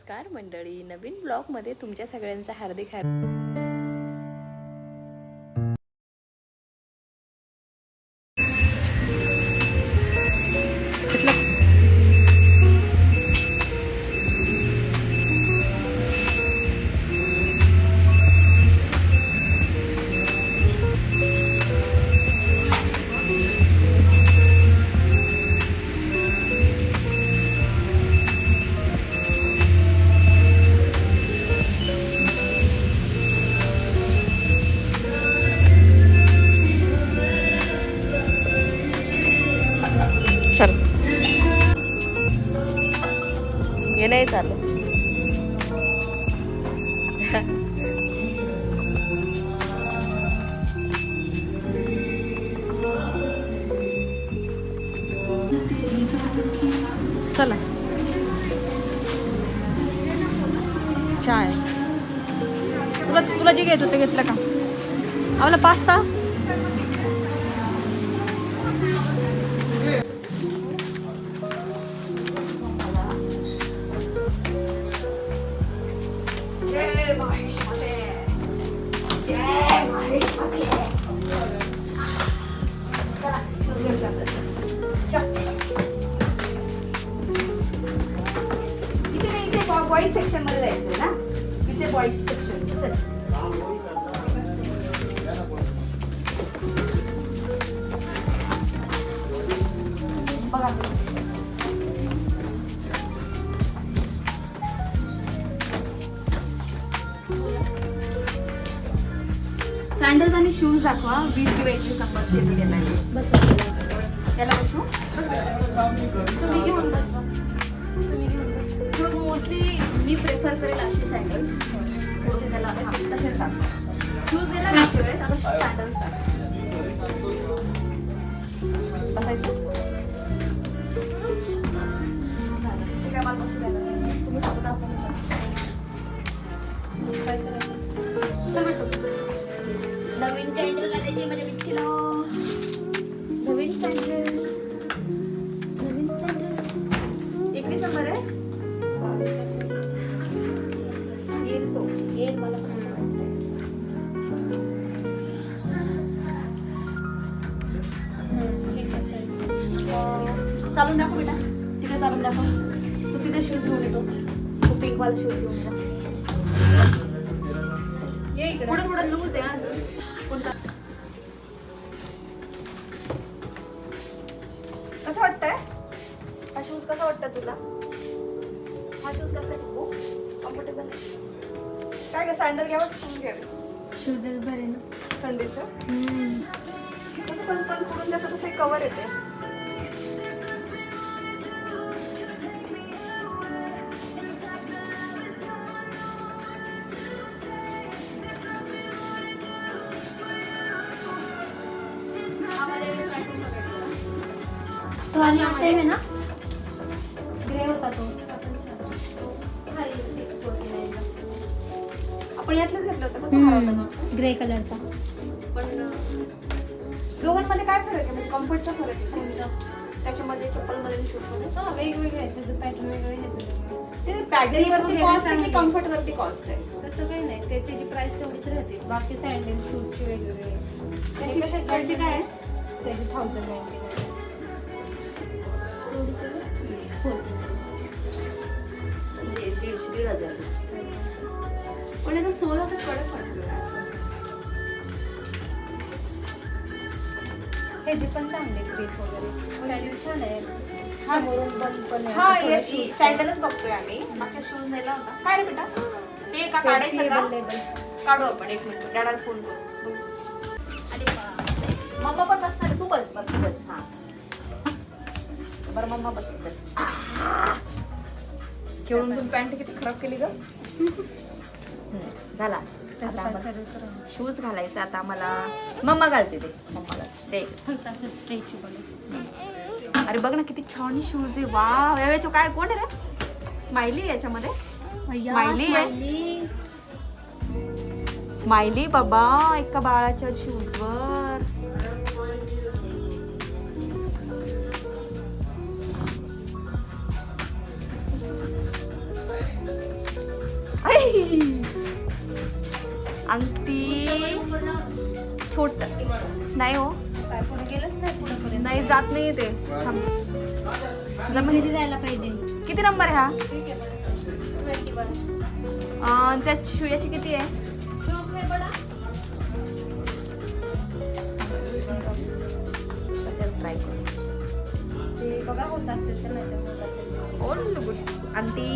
नमस्कार मंडळी, नवीन ब्लॉगमध्ये तुमच्या सगळ्यांचं हार्दिक चल ये नाही चालू. चला चाय तुला जे घ्यायचं ते घेतलं का? आम्हाला पास्ता. बॉईज सेक्शन मध्ये जायचंय ना, इथे बॉईज सेक्शन बघा. सँडल्स आणि शूज दाखवा. 20 किंवा 21 नंबर बस. याला बसू. तुम्ही घेऊन बसवा. शूज मोस्टली मी प्रेफर करेल असे सँडल्स. त्याला तसे सांगतो. शूज द्यायला लागतो रे, आता सँडल्स बसायचं. ठीक आहे, मला बसू द्या. तुम्ही फक्त आपण काय करायचं. चल भेटू. नवीन सँडल घालायची माझ्या बिच्चीला. नवीन सँडल 21 नंबर आहे. येईल मला चालून दाखव बेटा. तिकडे चालून दाखव. तू तिथे शूज घेऊन येतो. तू पिंक वाला शूज घेऊन ये. पुढे थोडं लूज आहे अजून. कोणता कसं वाटतंय हा शूज? कसा वाटतं तुला हा शूज? कसा आहे? कम्फर्टेबल आहे काय का? सँडल घ्यावं की शूज घ्यावे? शूजच बरे ना थंडीचं. पण पुढून त्याचं तसं कवर येते. तो आणि सेम आहे ना, ग्रे होता तो. आपण यातलंच घेतलं होतं का? ग्रे कलरचा. पण दोघांमध्ये काय फरक आहे? म्हणजे कम्फर्टचा फरक आहे कोणता? त्याच्यामध्ये चप्पलमध्ये शूजमध्ये वेगवेगळे आहेत. त्याचं पॅटर्न वेगळं ह्याचं ते पॅटर्नवरती कॉस्ट आहे की कम्फर्टवरती कॉस्ट आहे? तसं काही नाही. ते त्याची प्राइस तेवढीच राहते. बाकी सँडल शूजची वेगवेगळे. त्याची कशाची काय आहे? त्याची 1090 1,500 पण याचा सोल तर कडक वाटतो. हे जे पण चांगले ग्रिप वगैरे. सँडल छान आहे. समोरून बंद पण आहे. हा, असं थोडं येस, shoes सँडलच बघतोय आम्ही. बाकी शूज नेला होता. काय रे बेटा? ते का काढायचं का? लेबल काढू आपण. 1 मिनिट डॅडाला फोन करू. आणि मम्मा पण बसणार आहे. तू बस. तू बस. हा बरं मम्मा बस. खेळून पण पॅन्ट किती खराब केली ग. घाला. शूज घालायचा आता आम्हाला. मम्मा घालते ते. मम्माला ते फक्त असं स्ट्रेचेबल आहे. अरे बघ ना किती छान शूज आहे. वाव. यावेळेचा काय कोण आहे रे? स्माइली याच्यामध्ये. स्माइली आहे. स्माइली बाबा एका बाळाच्या शूजवर. अंगठी छोट नाही हो, काय पुढे गेलंच नाही पुढेपर्यंत. नाही जात नाही ते. थांब. जमिनीत जायला पाहिजे. किती नंबर आहे हा? ठीक आहे बरं. 21. त्या याची किती आहे? शोप है बडा. ट्राय करू. ते बघा होत असेल तर, नाही तर होत असेल. ओल गुड आंटी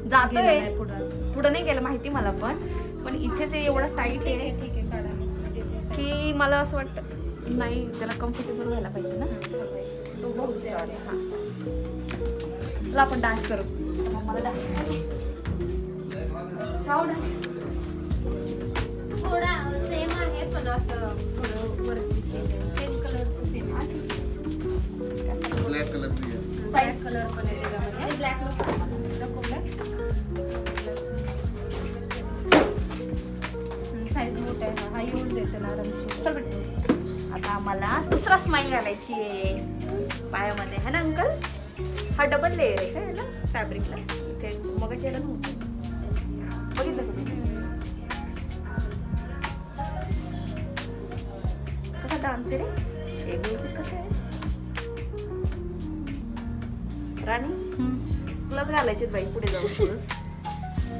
जातोय. गेलं नाही पुढं अजून. पुढं नाही गेलं माहिती मला, पण इथेच एवढं टाईट ठीक आहे आहे ठीक आहे काढा. देते की मला असं वाटतं नाही, त्याला कम्फर्टेबल व्हायला पाहिजे ना. size. तो बघू दुसरा वाला. हा. चला आपण डान्स करू. तर मग मला डान्स करायचा. थोडा सेम आहे पण असं थोडं वरती सेम कलर सेम आहे. ब्लॅक कलर भी है. ब्लॅक कलर पण आहे त्याच्यामध्ये. ब्लॅक नको साईज मोठा आहे हा येऊन जाईल त्याला आरामशीर. चल बेटा. आता आम्हाला दुसरा स्माइल घालायची आहे पायामध्ये, है ना अंकल? हा डबल लेअर आहे का याला फॅब्रिकला? इथे मगाशी याला नव्हतं बघितलं का तुम्ही? कसा डान्स आहे रे? एक म्युझिक कसं आहे राणी? तुलाच घालायचे बाई पुढे जाऊ शूज,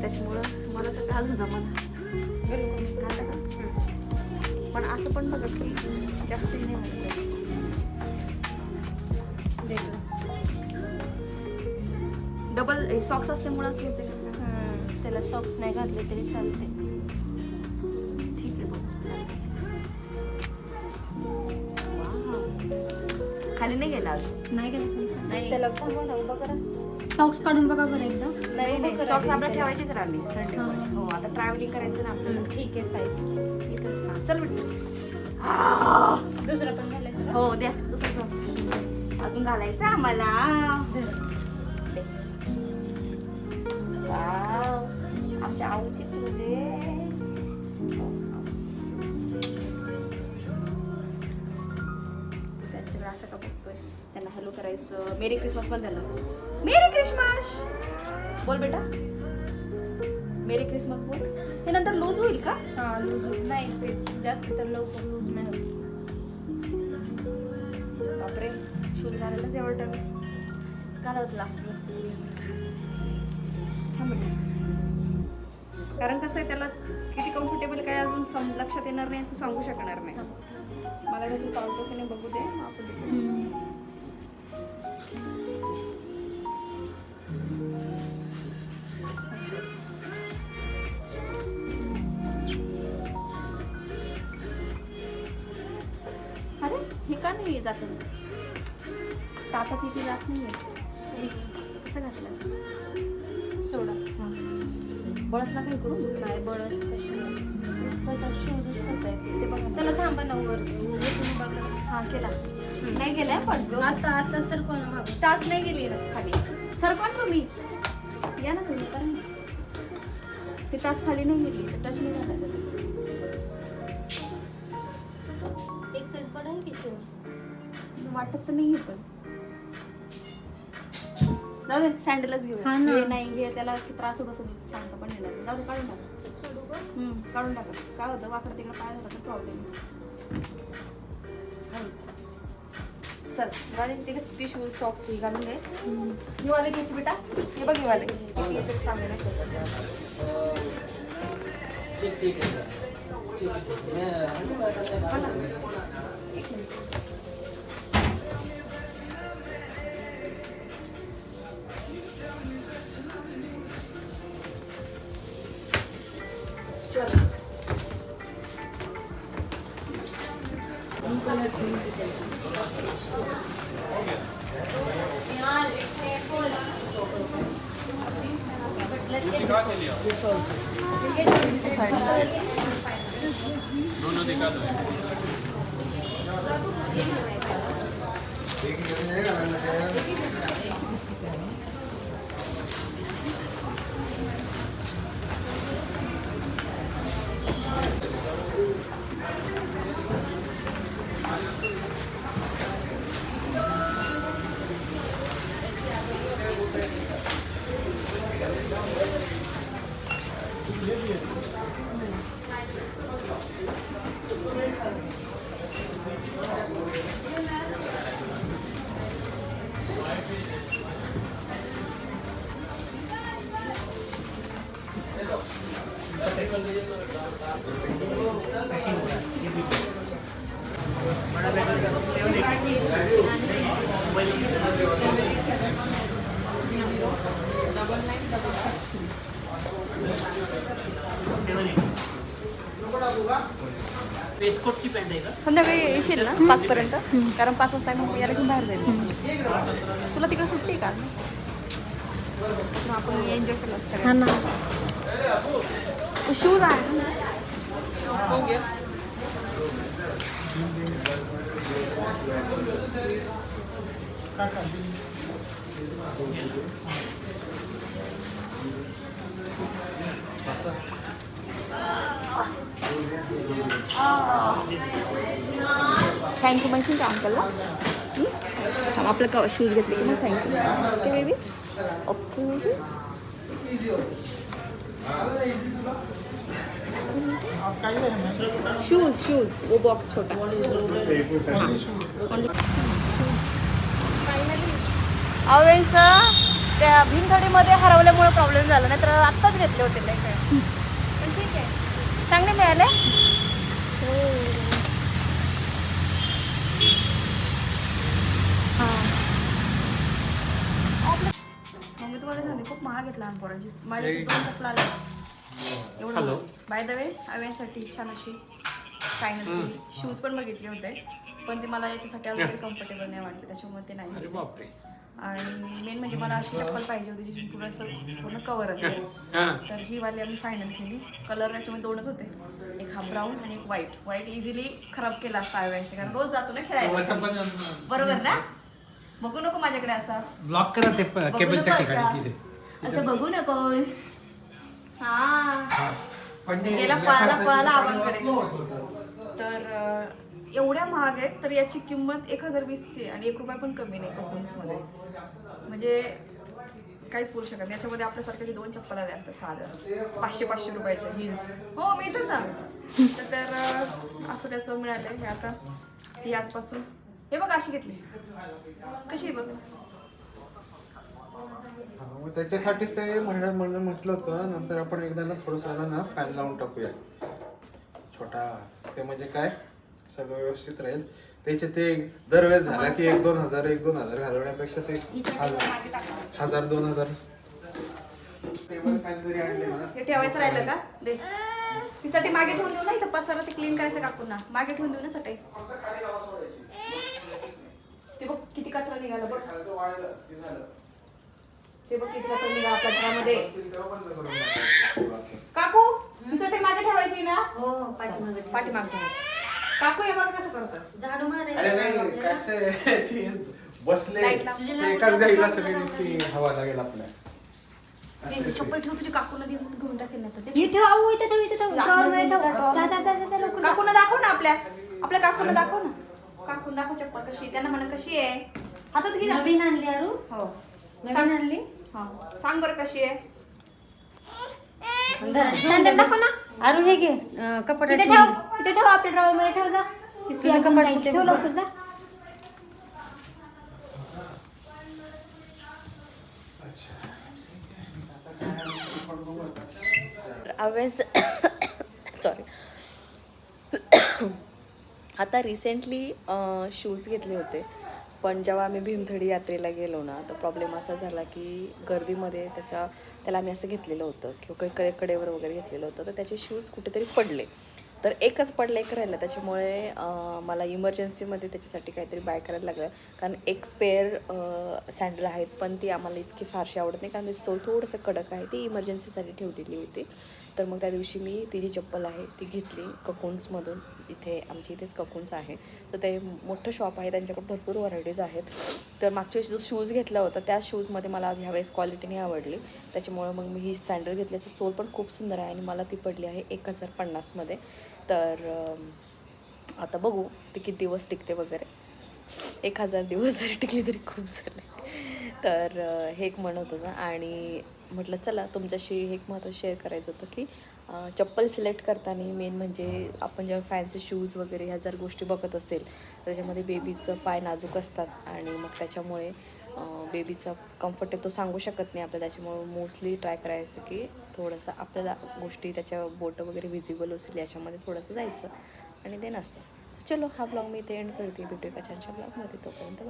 त्याच्यामुळं मला तर अजून जमत घाला का? पण असं पण बघत की जास्त नाही वाटत. डबल सॉक्स असल्यामुळे असं होते का? त्याला सॉक्स नाही घातले तरी चालते. ठीक आहे मग. वाव. खाली नाही गेला अजून? नाही नाही. घातले त्याला थांबवा ना, उभं करा. सॉक्स काढून बघा बरं एकदा. नाही उभं नाही, करा सॉक्स आधी आपल्याला त्याला. ठेवायचीच राहिली थंडीमुळे. हो आता ट्रॅव्हलिंग करायचं ना आपल्याला. ठीक आहे साईज. इथं हा, चल बेटा. दुसरं पण घालायचं का? हो द्या दुसरं सॉक्स अजून घालायचं आम्हाला. जरा. दे. वाव. आमच्या आवडीची तुझे त्यांच्याकडे असं का बघतोय? त्यांना हॅलो करायचं. मेरी क्रिसमस पण त्यांना मेरी क्रिसमस बोल बेटा. मेरी क्रिसमस बोल. हे नंतर लूज होईल का? हा लूज नाही ते जास्त तर लवकर लूज नाही होत. बापरे शूज घालायलाच एवढं घालावंच लास्ट मस्त. थांब बेटा. कारण कसं आहे त्याला किती कम्फर्टेबल काय अजून लक्षात येणार नाही, तू सांगू शकणार नाही. मला हे तू चालतो की नाही बघू दे, मग आपण decide. अरे हे का नाही जात? टाचाची इथे जात नाही. कसं घातलं? सोडा. बळच ना काही करू. काय बळच तसा शूजच कसा आहे ते बघा. त्याला थांबा ना वर. तुम्ही बघा. हा केला नाही गेलाय पण आता सर कोण मागं. टाच नाही गेली ना खाली. सर कोण तुम्ही या ना तुम्ही कारण ते टाच खाली नाही गेली, टच नाही झाला. एक साईज बडा आहे की शूज? वाटत तर नाही पण जाऊ दे सँडलच घेऊ. हा ना. हे नाही घे त्याला की त्रास होत असं सांगता पण येणार. जाऊ दे काढून टाका. काढून टाका. काय होतं वाकडं तिकडं पाय झाला तर प्रॉब्लेम. चल गाडी ती शूज सॉक्स ही घालून दे. ही वाले घ्यायची बेटा. हे बघ ही वाले किती इफेक्ट चांगले नाही. ठीक है दोनों दिखा दो. वेस्टकोटची पॅन्ट आहे का? संध्याकाळी येशील ना 5 पर्यंत कारण 5 वाजता मग याला घेऊन बाहेर जाईल. तुला तिकडे सुट्टी आहे का? मग आपण एन्जॉय केलं असतं. हा ना. शूज आहे ना? हो घे. थँक्यू म्हणशील का अंकलला? आपलं शूज घेतले की मग thank you. Okay baby. Okay baby. Shoes वो बॉक्स छोटा. अवेस त्या भीमथडीमध्ये हरवल्यामुळे प्रॉब्लेम झाला नाही तर आत्ताच घेतले होते नाही काय. पण ठीक आहे चांगले मिळाले. मग मी तुम्हाला सांगते खूप महाग घेतला लहान पोरांची. माझ्या 2 चपला आल्या एवढं. बाय द वे अवेसाठी छान अशी फायनल शूज पण बघितले होते पण ते मला याच्यासाठी अजून तरी कम्फर्टेबल नाही वाटले त्याच्यामुळे ते नाही घेतले. आणि मेन म्हणजे मला अशी चप्पल पाहिजे होती जी पूर्ण असं पूर्ण कवर असेल तर ही वाली आम्ही फायनल केली. कलर याच्यामध्ये 2च होते, एक हा ब्राऊन आणि एक व्हाईट इझिली खराब केला असता अवेसाठी कारण रोज जातो ना खेळायला. बरोबर ना? बघू नको माझ्याकडे असा ब्लॉक करा ते केबलच्या ठिकाणी. असं बघू नकोस. हा गेला पळाला आबांकडे. तर एवढ्या महाग आहेत तर याची किंमत 1020ची आणि 1 रुपया पण कमी नाही कपून्समध्ये. म्हणजे काहीच बोलू शकत नाही. याच्यामध्ये आपल्यासारख्या 2 चप्पल आल्या असतात साध्या 500 रुपयाच्या हिल्स. हो मिळतात ना. तर असं त्याचं मिळालं हे आता ही आजपासून. हे बघा अशी घेतली कशी आहे बघा. मग त्याच्यासाठीच ते म्हटलं होतं नंतर आपण एकदा ना थोडंसं ना फॅन लावून टाकूया छोटा. ते म्हणजे काय सगळं व्यवस्थित राहील. त्याचे ते दरवेळेस झाला की 1-2 हजार घालवण्यापेक्षा ते 1000-2000 टेबल फॅन जरी आणले ना. हे ठेवायचं राहिलं का दे. ती चटई मागे ठेवून देऊ ना. इथं पसारा ते क्लीन करायचं कापून ना मागे ठेवून देऊ ना चटई. ते बघ किती कचरा निघाला बघ. ते बघ किती कचरा निघाला आपल्या घरामध्ये. काकू ही चटई मागे ठेवायची ना. हो पाठीमागे ठेवायची. काकू हे बघ कसं करतं. झाडू अरे नाही कसं बसले Light लाव. एकाच गाईला सगळी नुसती हवा लागेल आपल्या. चप्पल ठेव तुझी काकूला घेऊन टाकेल नाही तर हे ठेव आऊ इथं ठेव इथं ठेव. काकूला दाखव ना आपल्या काकूला दाखव ना. काकून दाखव चप्पल कशी आहे. त्यांना म्हणा कशी आहे. हातात घे. नवीन आणली अरू. हो नवीन आणली. हा सांग बरं कशी आहे. सँडल दाखव ना. अरू हे घे कपडे इथे ठेव आपल्या ड्रॉवर मध्ये ठेव जा. ठेव लवकर जा. अवेस सॉरी. आता रिसेंटली शूज घेतले होते पण जेव्हा आम्ही भीमथडी यात्रेला गेलो ना तर प्रॉब्लेम असा झाला की गर्दीमध्ये त्याला आम्ही असं घेतलेलं होतं किंवा कडेवर वगैरे घेतलेलं होतं तर त्याचे शूज कुठेतरी पडले. तर एकच पडलं एक राहिलं त्याच्यामुळे मला इमर्जन्सीमध्ये त्याच्यासाठी काहीतरी बाय करायला लागलं कारण एक स्पेअर सँडल आहेत पण ती आम्हाला इतकी फारशी आवडत नाही कारण त्याची सोल थोडंसं कडक आहे. ती इमर्जन्सीसाठी ठेवलेली होती. तर मग त्या दिवशी मी ती जी चप्पल आहे ती घेतली ककून्समधून. इथे आमच्या इथेच ककून्स आहे तर ते मोठं शॉप आहे त्यांच्याकडे भरपूर व्हरायटीज आहेत. तर मागच्या वेळेस जो शूज घेतला होता त्या शूजमध्ये मला ह्यावेळेस क्वालिटी नाही आवडली त्याच्यामुळे मग मी ही सँडल घेतल्याचं सोल पण खूप सुंदर आहे आणि मला ती पडली आहे 1050मध्ये. तर आता बघू ती किती दिवस टिकते वगैरे. 1000 दिवस जरी टिकली तरी खूप झाले. तर हे एक म्हणत होतं आणि म्हटलं चला तुमच्याशी हे एक महत्त्व शेअर करायचं होतं की चप्पल सिलेक्ट करताना मेन म्हणजे आपण जेव्हा फॅन्सी शूज वगैरे ह्या जर गोष्टी बघत असेल त्याच्यामध्ये बेबीचं पाय नाजूक असतात आणि मग त्याच्यामुळे बेबीचा कम्फर्ट तो सांगू शकत नाही आपल्याला, त्याच्यामुळे मोस्टली ट्राय करायचं की थोडंसं आपल्याला गोष्टी त्याच्या बोटं वगैरे विजिबल असेल याच्यामध्ये थोडंसं जायचं आणि ते नसतं. चलो हा ब्लॉग मी इथे एंड करते, भेटू एका छानशा ब्लॉगमध्ये, तोपर्यंत बाय.